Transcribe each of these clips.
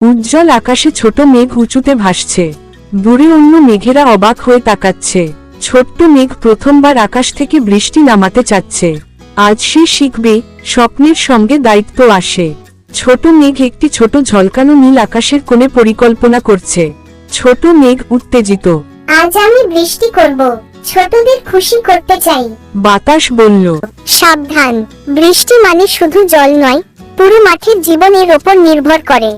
উজ্জ্বল আকাশে ছোট মেঘ উঁচুতে ভাসছে। দূরে অন্য মেঘেরা অবাক হয়ে তাকাচ্ছে। ছোট্ট মেঘ প্রথমবার আকাশ থেকে বৃষ্টি নামাতে চাচ্ছে। আজ সে শিখবে, স্বপ্নের সঙ্গে দায়িত্ব আসে। ছোট মেঘ একটি ছোট ঝলকানো নীল আকাশের কোণে পরিকল্পনা করছে। ছোট মেঘ উত্তেজিত। আজ আমি বৃষ্টি করব, ছোটদের খুশি করতে চাই। বাতাস বলল, সাবধান, বৃষ্টি মানে শুধু জল নয়, পুরো মাঠের জীবন এর ওপর নির্ভর করে।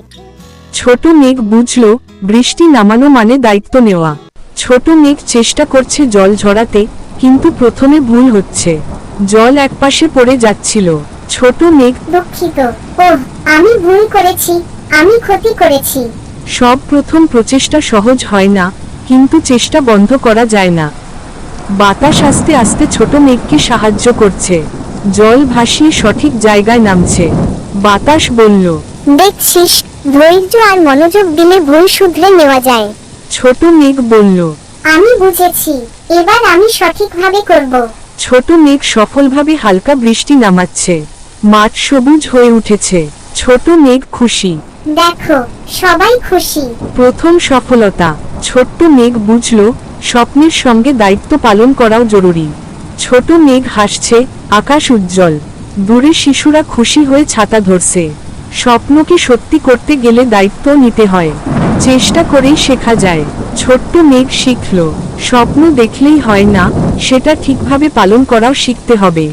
ছোট মেঘ বুঝল, বৃষ্টি নামানো মানে দায়িত্ব নেওয়া। ছোট মেঘ চেষ্টা করছে জল ঝরাতে, কিন্তু প্রথমে ভুল হচ্ছে। জল একপাশে পড়ে যাচ্ছিল। ছোট মেঘ, দুঃখিত। ওহ, আমি ভুল করেছি, আমি ক্ষতি করেছি। সব প্রথম প্রচেষ্টা সহজ হয় না, কিন্তু চেষ্টা বন্ধ করা যায় না। বাতাস আস্তে আস্তে ছোট মেঘকে সাহায্য করছে। জল ভাসিয়ে সঠিক জায়গায় নামছে। বাতাস বলল, দেখছিস, ধৈর্য আর মনোযোগ দিলে ভুল শুধরে নেওয়া যায়। ছোট মেঘ বলল। আমি বুঝেছি, এবার আমি সঠিকভাবে করব। ছোট মেঘ সফলভাবে হালকা বৃষ্টি নামাচ্ছে। মাঠ সবুজ হয়ে উঠেছে। ছোট মেঘ খুশি। দেখো, সবাই খুশি। প্রথম সফলতা। ছোট্ট মেঘ বুঝল, স্বপ্নের সঙ্গে দায়িত্ব পালন করাও জরুরি। ছোট মেঘ হাসছে, আকাশ উজ্জ্বল। দূরে শিশুরা খুশি হয়ে ছাতা ধরছে। স্বপ্নকে সত্যি করতে গেলে দায়িত্ব নিতে হয়। চেষ্টা করেই শেখা যায়। ছোট্ট মেঘ শিখল, স্বপ্ন দেখলেই হয় না, সেটা ঠিকভাবে পালন করাও শিখতে হবে।